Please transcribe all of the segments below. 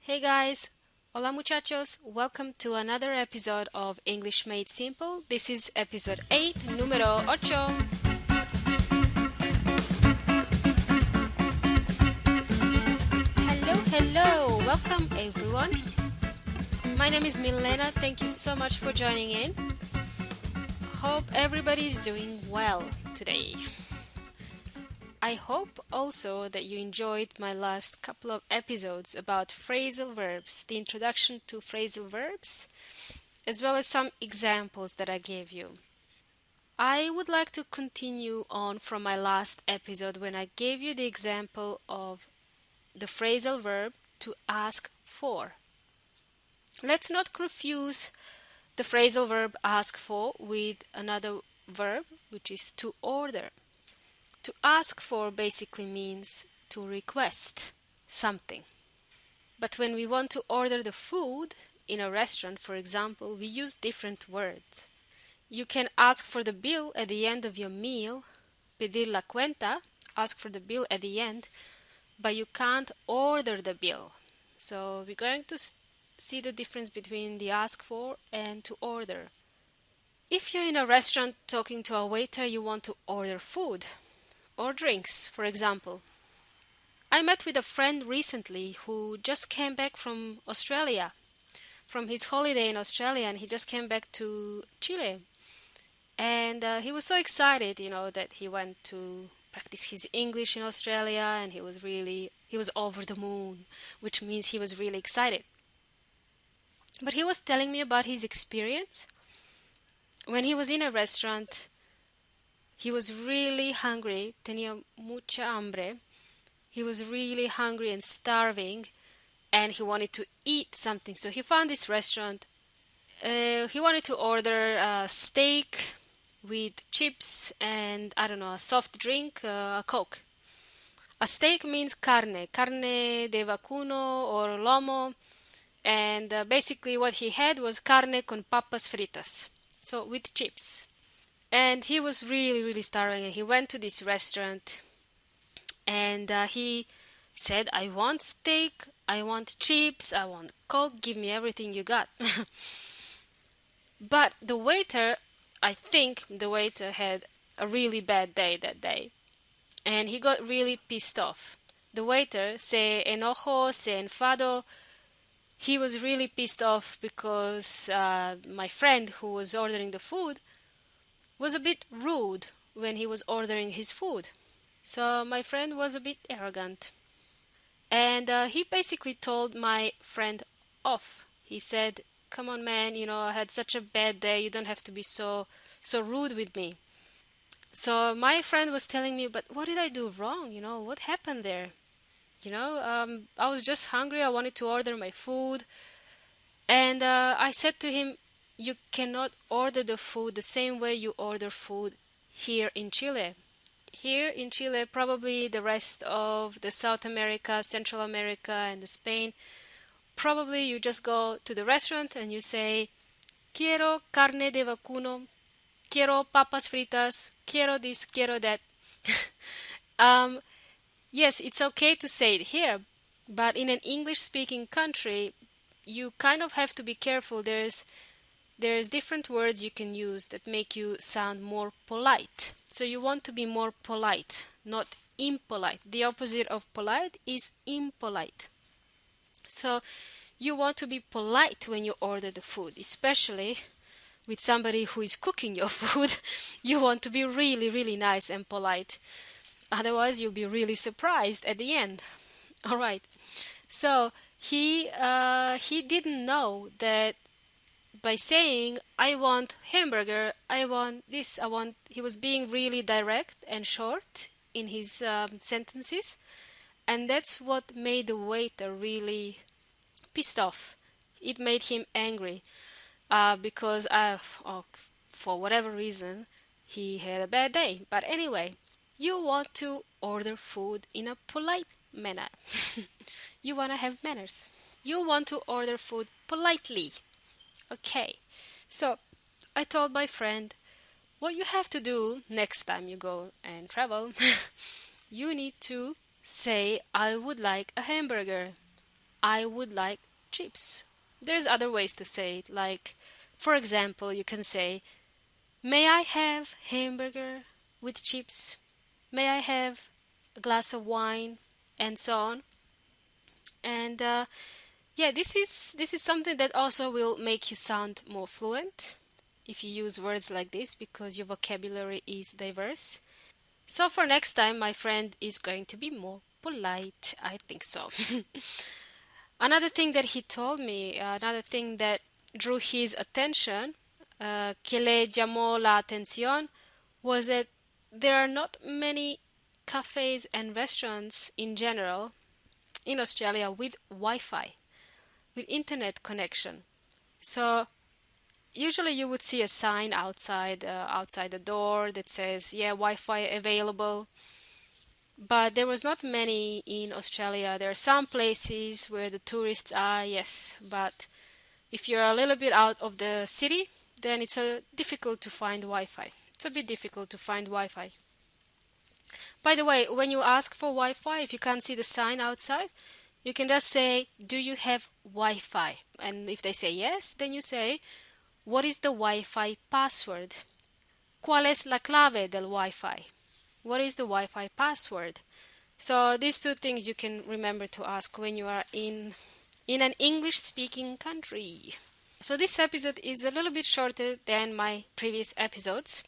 Hey guys, hola muchachos, welcome to another episode of English Made Simple. This is episode 8, número 8. Hello, welcome everyone. My name is Milena, thank you so much for joining in. Hope everybody's doing well today. I hope also that you enjoyed my last couple of episodes about phrasal verbs, the introduction to phrasal verbs, as well as some examples that I gave you. I would like to continue on from my last episode when I gave you the example of the phrasal verb to ask for. Let's not confuse the phrasal verb ask for with another verb, which is to order. To ask for basically means to request something. But when we want to order the food in a restaurant, for example, we use different words. You can ask for the bill at the end of your meal, pedir la cuenta, ask for the bill at the end, but you can't order the bill. So we're going to see the difference between the ask for and to order. If you're in a restaurant talking to a waiter, you want to order food or drinks, for example. I met with a friend recently who just came back from Australia, from his holiday in Australia, and he just came back to Chile. And he was so excited, that he went to practice his English in Australia, and he was over the moon, which means he was really excited. But he was telling me about his experience. When he was in a restaurant, he was really hungry, tenía mucha hambre. He was really hungry and starving, and he wanted to eat something. So he found this restaurant. He wanted to order a steak with chips and, I don't know, a soft drink, a Coke. A steak means carne de vacuno or lomo, and basically what he had was carne con papas fritas, so with chips. And he was really, really starving, and he went to this restaurant, and he said, I want steak, I want chips, I want Coke, give me everything you got. But I think the waiter had a really bad day that day, and he got really pissed off. The waiter se enojó, se enfadó. He was really pissed off because my friend who was ordering the food was a bit rude when he was ordering his food. So my friend was a bit arrogant. And he basically told my friend off. He said, come on man, I had such a bad day, you don't have to be so rude with me. So my friend was telling me, but what did I do wrong? What happened there? I was just hungry, I wanted to order my food. And I said to him, you cannot order the food the same way you order food here in Chile. Here in Chile, probably the rest of the South America, Central America, and the Spain, probably you just go to the restaurant and you say, quiero carne de vacuno, quiero papas fritas, quiero this, quiero that. Yes, it's okay to say it here, but in an English-speaking country, you kind of have to be careful. There's different words you can use that make you sound more polite. So you want to be more polite, not impolite. The opposite of polite is impolite. So you want to be polite when you order the food, especially with somebody who is cooking your food. You want to be really, really nice and polite. Otherwise, you'll be really surprised at the end. All right. So he didn't know that by saying, I want hamburger, I want this, he was being really direct and short in his sentences. And that's what made the waiter really pissed off. It made him angry because for whatever reason, he had a bad day. But anyway, you want to order food in a polite manner. You want to have manners. You want to order food politely. Okay, so I told my friend, what you have to do next time you go and travel, you need to say, I would like a hamburger. I would like chips. There's other ways to say it, like, for example, you can say, may I have hamburger with chips? May I have a glass of wine? And so on. And yeah, this is something that also will make you sound more fluent if you use words like this because your vocabulary is diverse. So for next time, my friend is going to be more polite. I think so. Another thing that he told me, another thing that drew his attention, que le llamó la atención, was that there are not many cafes and restaurants in general in Australia with Wi-Fi, with internet connection. So usually you would see a sign outside the door that says, yeah, Wi-Fi available. But there was not many in Australia. There are some places where the tourists are, yes, but if you're a little bit out of the city, then it's difficult to find Wi-Fi. It's a bit difficult to find Wi-Fi. By the way, when you ask for Wi-Fi, if you can't see the sign outside, you can just say, do you have Wi-Fi? And if they say yes, then you say, what is the Wi-Fi password? ¿Cuál es la clave del Wi-Fi? What is the Wi-Fi password? So these two things you can remember to ask when you are in an English-speaking country. So this episode is a little bit shorter than my previous episodes.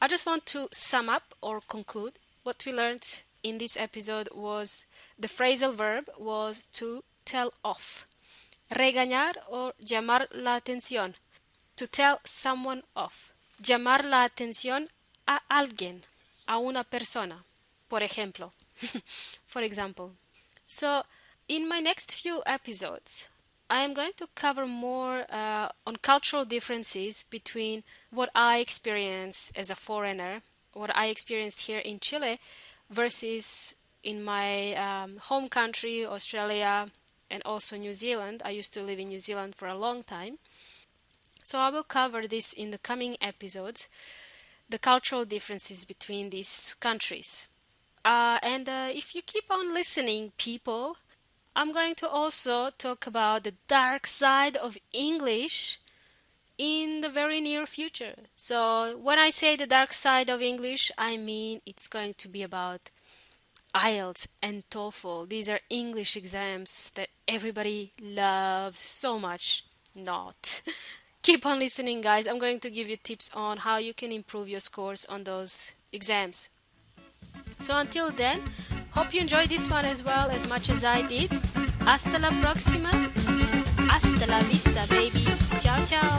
I just want to sum up or conclude what we learned in this episode was the phrasal verb was to tell off. Regañar or llamar la atención. To tell someone off. Llamar la atención a alguien. A una persona, por ejemplo. For example. So, in my next few episodes, I am going to cover more on cultural differences between what I experienced as a foreigner, what I experienced here in Chile, versus in my home country, Australia, and also New Zealand. I used to live in New Zealand for a long time. So I will cover this in the coming episodes. The cultural differences between these countries. And if you keep on listening, people, I'm going to also talk about the dark side of English in the very near future. So when I say the dark side of English, I mean it's going to be about IELTS and TOEFL. These are English exams that everybody loves so much. Not. Keep on listening, guys. I'm going to give you tips on how you can improve your scores on those exams. So until then, hope you enjoyed this one as well as much as I did. Hasta la próxima. Hasta la vista, baby. Ciao, ciao.